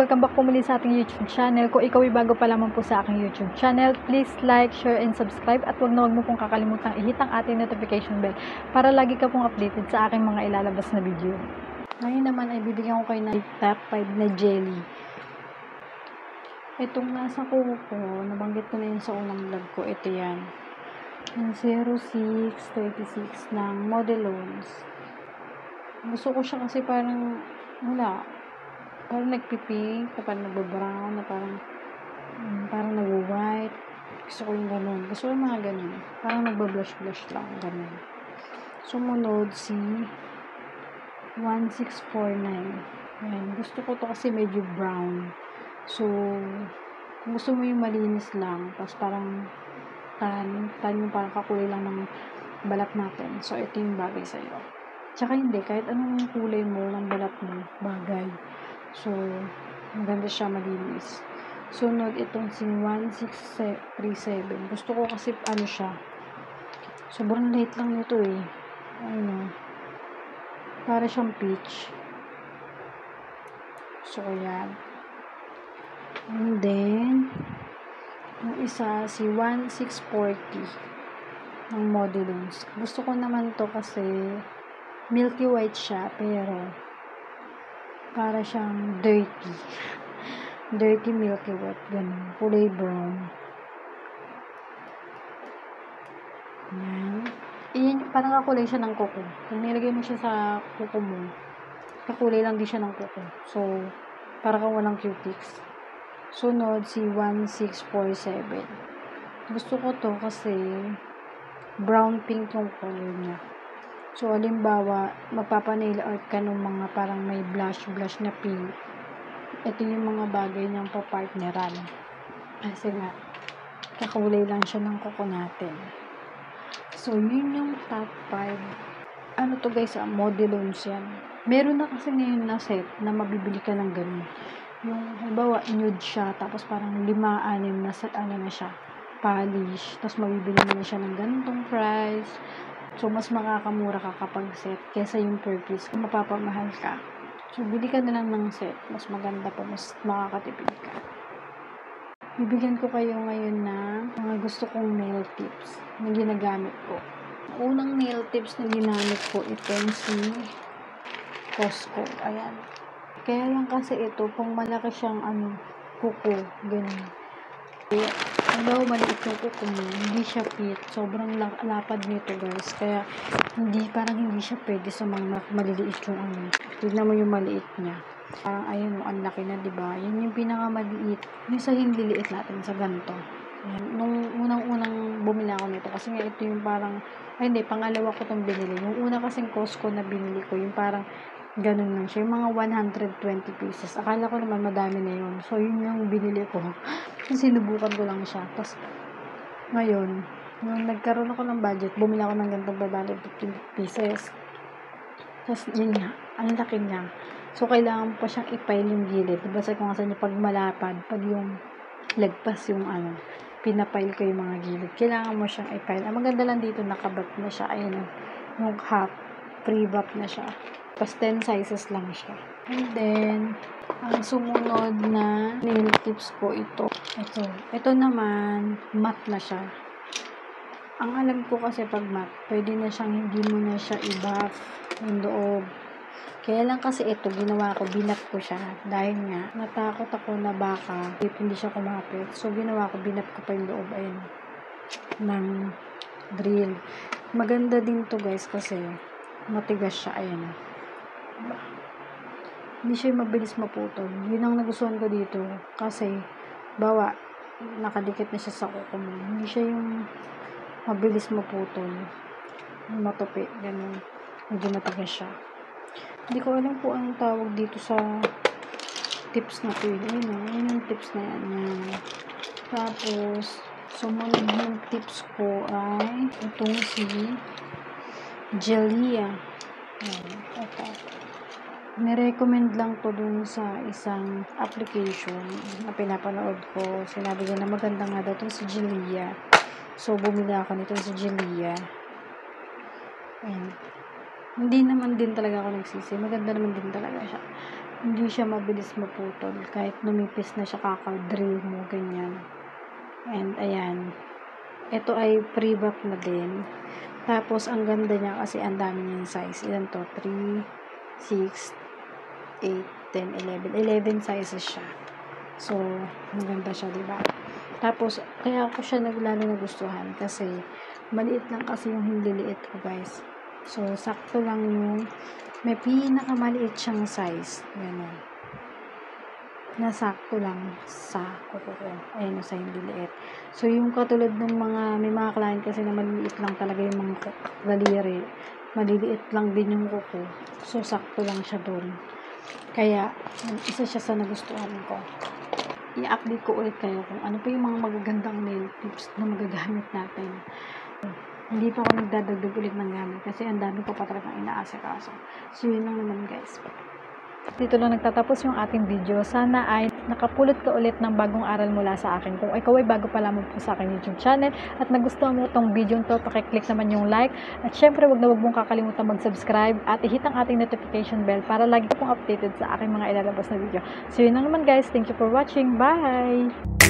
welcome back po muli sa ating YouTube channel. Kung ikaw ay bago pa lamang po sa aking YouTube channel, please like, share, and subscribe. At huwag mo pong kakalimutang i-hit ang ating notification bell para lagi ka pong updated sa aking mga ilalabas na video. Ngayon naman ay bibigyan ko kayo ng top 5 na jelly. Itong nasa kuko ko, nabanggit ko na yun sa unang vlog ko. Ito yan. Yung 0636 ng Modelones. Gusto ko siya kasi parang parang nagpipink, na parang nagbabrown, na parang nag-white. Gusto ko yung ganun. Gusto ko yung mga ganun. Parang nagbablush-blush lang, ganun. Sumunod si 1649. Ayan. Gusto ko to kasi medyo brown. So, kung gusto mo yung malinis lang, tapos parang tan yung parang kakulay lang ng balat natin. So, ito yung bagay sa'yo. Tsaka hindi, kahit anong kulay mo ng balat mo, bagay. So, maganda siya, malinis. Sunod, itong si 1637. Gusto ko kasi, siya. Sobrang light lang nito eh. Para siyang peach. So, yan. And then, yung isa, si 1640 ng Modelones. Gusto ko naman to kasi milky white siya, pero para siyang dirty. Dirty milky white. Ganun. Kulay brown. Yan. Parang kakulay siya ng kuko. Kung nilagay mo siya sa kuko mo, kakulay lang din siya ng kuko. So, para kang walang cutics. Sunod, si 1647. Gusto ko to kasi brown pink yung color niya. So, halimbawa, magpapa-nail art ka ng mga parang may blush na pink. Ito yung mga bagay niyang pa-partneran. Kasi nga, kakulay lang siya ng kuko natin. So, yun yung top 5. Ano to guys, Modelones yan. Meron na kasi ngayon na set na mabibili ka ng ganun. Yung, halimbawa, nude siya, tapos parang 5-6 na set, na siya, polish. Tapos mabibili mo na siya ng ganitong price. So, mas makakamura ka kapag set kesa yung per piece kung mapapamahal ka. So, bili ka na lang ng set. Mas maganda pa, mas makakatipid ka. Bibigyan ko kayo ngayon na mga gusto kong nail tips na ginagamit ko. Unang nail tips na ginamit ko, itong si Costco. Ayan. Kaya lang kasi ito, pang malaki siyang kuko, ganun. Although maliit yung kuko mo, hindi siya fit. Sobrang lapad nito guys. Kaya parang hindi siya pwede sa mga maliliit yung Tignan mo yung maliit niya. Parang ayun, ang laki na, diba? Yun yung pinakamaliit. Yung sa hinliliit natin sa ganito. Nung unang bumili ako nito, kasi nga ito yung parang, pangalawa ko itong binili. Yung una kasing Costco na binili ko, yung parang ganun lang siya. Yung mga 120 pieces. Akala ko naman madami na yun. So, yun yung binili ko. Sinubukan ko lang siya. Tapos, ngayon, nung nagkaroon ako ng budget, bumili ako ng ganitong 150 pieces. Tapos, yun nga, ang laki niya. So, kailangan pa siyang i-file yung gilid. Diba sa kung saan yung pag malapad, pag yung lagpas yung pinapile ko yung mga gilid. Kailangan mo siyang i-file. Ang maganda lang dito, nakabat na siya. Ayun, yung half, pre-wrap na siya. Tapos 10 sizes lang siya. And then, ang sumunod na nail tips ko ito. Ito naman, matte na siya. Ang alam ko kasi pag matte, pwede na siyang hindi mo na siya i-buff yung loob. Kaya lang kasi ito, ginawa ko, binap ko siya. Dahil nga, natakot ako na baka hindi siya kumapit. So, ginawa ko, binap ko pa yung loob, ayun, ng drill. Maganda din to guys kasi matigas siya, ayun. Hindi siya mabilis maputol. Yun ang nagustuhan ko dito. Kasi, nakadikit na siya sa kuko mo. Hindi siya yung mabilis maputol. Matupi, ganun. Medyo matigas siya. Hindi ko alam kung anong tawag dito sa tips na ito. Yun yung tips na yan. Tapos, sumunod yung tips ko ay itong si Gelia. Ito. Nirecommend lang to dun sa isang application na pinapanood ko. Sinabi niya na maganda nga daw itong si Gelia. So, bumili ako nito si Gelia. Hindi naman din talaga ako nagsisi. Maganda naman din talaga siya. Hindi siya mabilis maputol. Kahit lumipis na siya, kakadrill mo, ganyan. And, ayan. Ito ay pre-wrap na din. Tapos, ang ganda niya kasi ang dami niyang size. Ilan to? 3, 6, 8, 10, 11. 11 sizes siya. So, maganda siya, diba? Tapos, kaya ako siya lalo nagustuhan kasi maliit lang kasi yung hinliliit ko, guys. So, sakto lang yung may pinakamaliit siyang size. Ganun. Nasakto lang sa kuko ko. Ayun, sa hindi liit. So, yung katulad ng may mga client kasi na maliliit lang talaga yung mga daliri. Maliliit lang din yung kuko. So, sakto lang siya doon. Kaya, isa siya sa nagustuhan ko. I-update ko ulit kayo kung ano pa yung mga magagandang nail tips na magagamit natin. Hindi pa ako nagdadagdag ulit ng gamit kasi ang dami ko pa talagang inaasikaso. So, yun lang naman, guys. Dito lang nagtatapos yung ating video. Sana ay nakapulot ka ulit ng bagong aral mula sa akin. Kung ikaw ay bago pa lamang po sa akin YouTube channel at nagustuhan mo itong video to, pakiclick naman yung like. At syempre, wag mong kakalimutan mag-subscribe at i-hit ang ating notification bell para lagi pong updated sa aking mga ilalabas na video. So yun lang naman, guys. Thank you for watching. Bye!